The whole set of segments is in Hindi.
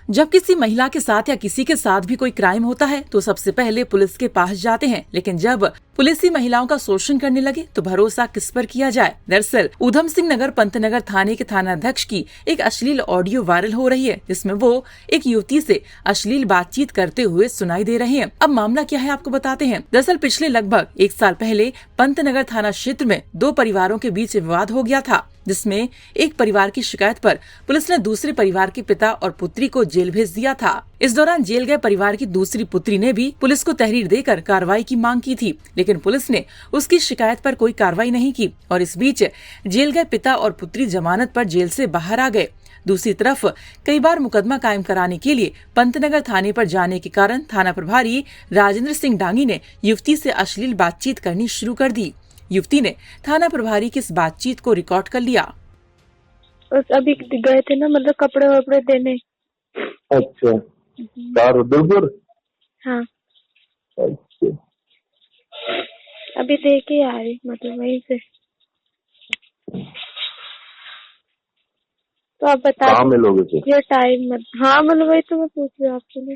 जब किसी महिला के साथ या किसी के साथ भी कोई क्राइम होता है तो सबसे पहले पुलिस के पास जाते हैं, लेकिन जब पुलिस ही महिलाओं का शोषण करने लगे तो भरोसा किस पर किया जाए। दरअसल ऊधम सिंह नगर पंतनगर थाने के थानाध्यक्ष की एक अश्लील ऑडियो वायरल हो रही है, जिसमें वो एक युवती से अश्लील बातचीत करते हुए सुनाई दे रहे हैं। अब मामला क्या है आपको बताते हैं। दरअसल पिछले लगभग 1 साल पहले पंतनगर थाना क्षेत्र में 2 परिवारों के बीच विवाद हो गया था, जिसमें एक परिवार की शिकायत पर पुलिस ने दूसरे परिवार के पिता और पुत्री को जेल भेज दिया था। इस दौरान जेल गए परिवार की दूसरी पुत्री ने भी पुलिस को तहरीर देकर कार्रवाई की मांग की थी, लेकिन पुलिस ने उसकी शिकायत पर कोई कार्रवाई नहीं की और इस बीच जेल गए पिता और पुत्री जमानत पर जेल से बाहर आ गए। दूसरी तरफ कई बार मुकदमा कायम कराने के लिए पंतनगर थाने पर जाने के कारण थाना प्रभारी राजेंद्र सिंह डांगी ने युवती से अश्लील बातचीत करनी शुरू कर दी। युवती ने थाना प्रभारी की इस बातचीत को रिकॉर्ड कर लिया। अभी गए थे ना, मतलब कपड़े वपड़े देने। अच्छा, रुद्रपुर। हाँ, अच्छा, अभी दे के आ रही, मतलब वहीं से। तो आप बता कहाँ मिलोगे फिर? ये टाइम मत। हाँ, मतलब वही तो मैं पूछ रही हूँ आपसे।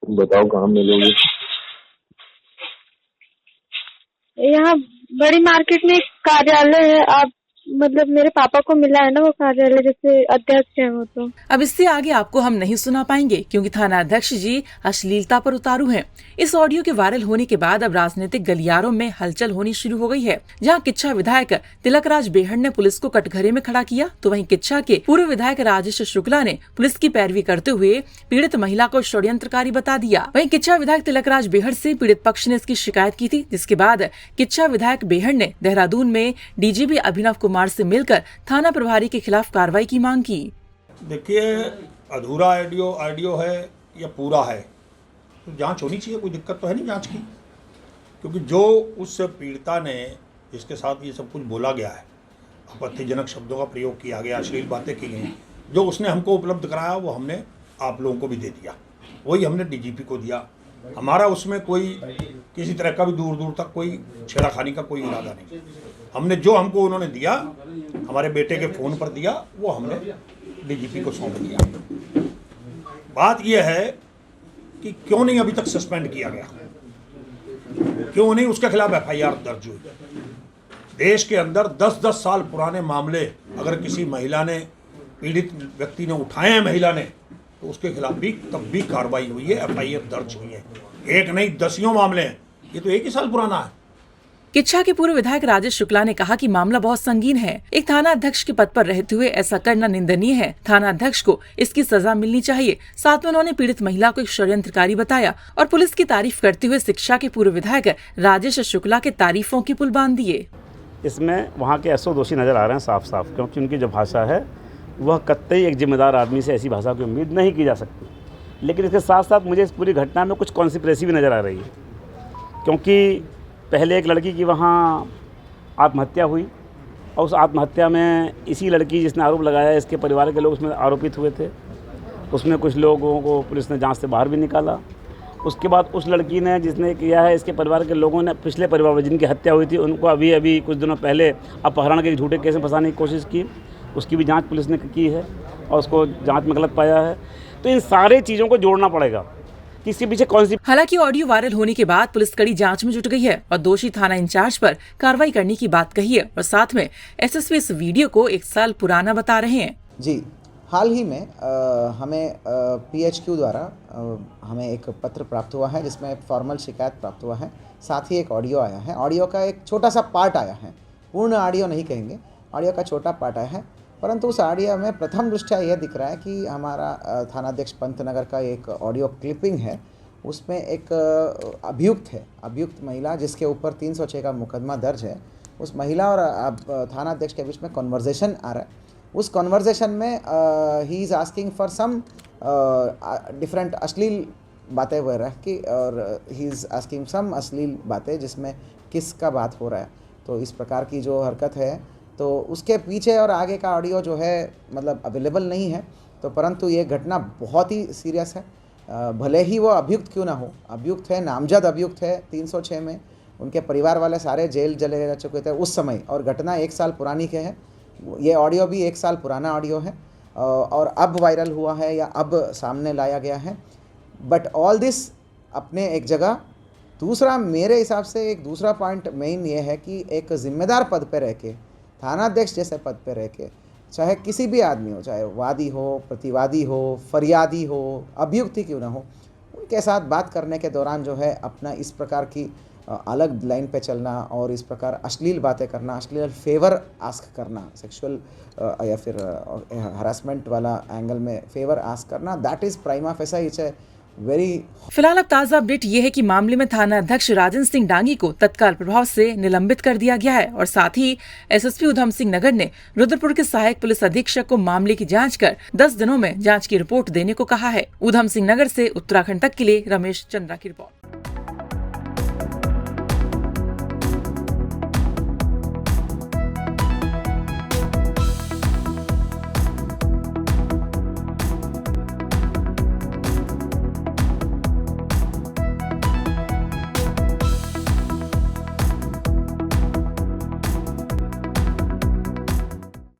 बताओ कहाँ मिलोगे? यहाँ बड़ी मार्केट में एक कार्यालय है। आप मतलब मेरे पापा को मिला है ना वो कार्यालय, जैसे अध्यक्ष है वो। तो अब इससे आगे आपको हम नहीं सुना पाएंगे क्योंकि थाना अध्यक्ष जी अश्लीलता पर उतारू हैं। इस ऑडियो के वायरल होने के बाद अब राजनीतिक गलियारों में हलचल होनी शुरू हो गई है। जहां किच्छा विधायक तिलकराज बेहड़ ने पुलिस को कटघरे में खड़ा किया, तो वहीं किच्छा के पूर्व विधायक राजेश शुक्ला ने पुलिस की पैरवी करते हुए पीड़ित महिला को षड्यंत्रकारी बता दिया। वहीं किच्छा विधायक तिलकराज बेहड़ से पीड़ित पक्ष ने इसकी शिकायत की थी, जिसके बाद किच्छा विधायक बेहड़ ने देहरादून में डीजीपी अभिनव कुमार से मिलकर थाना प्रभारी के खिलाफ कार्रवाई की मांग की। देखिए, अधूरा ऑडियो है या पूरा है तो जांच होनी चाहिए। कोई दिक्कत तो है नहीं जांच की, क्योंकि जो उस पीड़िता ने जिसके साथ ये सब कुछ बोला गया है, आपत्तिजनक शब्दों का प्रयोग किया गया, अश्लील बातें की गई, जो उसने हमको उपलब्ध कराया वो हमने आप लोगों को भी दे दिया, वही हमने डीजीपी को दिया। हमारा उसमें कोई किसी तरह का भी दूर दूर तक कोई छेड़खानी का कोई इरादा नहीं। हमने जो हमको उन्होंने दिया, हमारे बेटे के फ़ोन पर दिया, वो हमने डीजीपी को सौंप दिया। बात यह है कि क्यों नहीं अभी तक सस्पेंड किया गया, क्यों नहीं उसके खिलाफ एफआईआर दर्ज हुई। देश के अंदर 10-10 साल पुराने मामले अगर किसी महिला ने, पीड़ित व्यक्ति ने उठाए हैं, महिला ने, तो उसके खिलाफ भी तब भी कार्रवाई हुई है, एफआईआर दर्ज हुई है। एक नहीं, 10 मामले हैं। ये तो 1 ही साल पुराना है। किच्छा के पूर्व विधायक राजेश शुक्ला ने कहा कि मामला बहुत संगीन है। एक थाना अध्यक्ष के पद पर रहते हुए ऐसा करना निंदनीय है। थाना अध्यक्ष को इसकी सजा मिलनी चाहिए। साथ में उन्होंने पीड़ित महिला को एक षड्यंत्रकारी बताया और पुलिस की तारीफ करते हुए शिक्षा के पूर्व विधायक राजेश शुक्ला के तारीफों की पुल बांध दिए। इसमें वहाँ के एसओ दोषी नजर आ रहे हैं साफ साफ, क्योंकि उनकी जो भाषा है वह कतई एक जिम्मेदार आदमी से ऐसी भाषा की उम्मीद नहीं की जा सकती। लेकिन इसके साथ साथ मुझे इस पूरी घटना में कुछ कॉन्स्पिरेसी भी नज़र आ रही है, क्योंकि पहले एक लड़की की वहाँ आत्महत्या हुई और उस आत्महत्या में इसी लड़की जिसने आरोप लगाया, इसके परिवार के लोग उसमें आरोपित हुए थे। उसमें कुछ लोगों को पुलिस ने जांच से बाहर भी निकाला। उसके बाद उस लड़की ने जिसने किया है, इसके परिवार के लोगों ने पिछले परिवार में जिनकी हत्या हुई थी उनको अभी कुछ दिनों पहले अपहरण के झूठे केस में फंसाने की कोशिश की। उसकी भी जांच पुलिस ने की है और उसको जांच में गलत पाया है। तो इन सारे चीज़ों को जोड़ना पड़ेगा कि इसके पीछे कौन सी। हालांकि ऑडियो वायरल होने के बाद पुलिस कड़ी जांच में जुट गई है और दोषी थाना इंचार्ज पर कार्रवाई करने की बात कही है और साथ में एसएसपी इस वीडियो को 1 साल पुराना बता रहे हैं। जी, हाल ही में हमें पीएचक्यू द्वारा हमें एक पत्र प्राप्त हुआ है जिसमें फॉर्मल शिकायत प्राप्त हुआ है। साथ ही एक ऑडियो आया है। ऑडियो का एक छोटा सा पार्ट आया है, पूर्ण ऑडियो नहीं कहेंगे, ऑडियो का छोटा पार्ट आया है। परंतु उस ऑडियो में प्रथम दृष्टया यह दिख रहा है कि हमारा थानाध्यक्ष पंतनगर का एक ऑडियो क्लिपिंग है, उसमें एक अभियुक्त महिला जिसके ऊपर 306 का मुकदमा दर्ज है, उस महिला और थानाध्यक्ष के बीच में कन्वर्सेशन आ रहा है। उस कन्वर्सेशन में he is asking for some different अश्लील बातें वगैरह की, और ही इज़ आस्किंग सम अश्लील बातें जिसमें किस का बात हो रहा है। तो इस प्रकार की जो हरकत है, तो उसके पीछे और आगे का ऑडियो जो है मतलब अवेलेबल नहीं है। तो परंतु ये घटना बहुत ही सीरियस है। भले ही वो अभियुक्त क्यों ना हो, अभियुक्त है, नामजद अभियुक्त है 306 में। उनके परिवार वाले सारे जेल चले जा चुके थे उस समय, और घटना 1 साल पुरानी के है। ये ऑडियो भी 1 साल पुराना ऑडियो है। और अब वायरल हुआ है या अब सामने लाया गया है। बट ऑल दिस अपने एक जगह। दूसरा मेरे हिसाब से एक दूसरा पॉइंट मेन ये है कि एक जिम्मेदार पद पे रह के, थानाध्यक्ष जैसे पद पे रह के, चाहे किसी भी आदमी हो, चाहे वादी हो, प्रतिवादी हो, फरियादी हो, अभियुक्त ही क्यों ना हो, उनके साथ बात करने के दौरान जो है अपना इस प्रकार की अलग लाइन पे चलना और इस प्रकार अश्लील बातें करना, अश्लील फेवर आस्क करना, सेक्सुअल या फिर हरासमेंट वाला एंगल में फेवर आस्क करना, that is prima facie it's a very. फिलहाल अब ताजा अपडेट ये है कि मामले में थाना अध्यक्ष राजन सिंह डांगी को तत्काल प्रभाव से निलंबित कर दिया गया है और साथ ही एसएसपी उधम सिंह नगर ने रुद्रपुर के सहायक पुलिस अधीक्षक को मामले की जांच कर 10 दिनों में जांच की रिपोर्ट देने को कहा है। उधम सिंह नगर से उत्तराखंड तक के लिए रमेश चंद्रा की रिपोर्ट।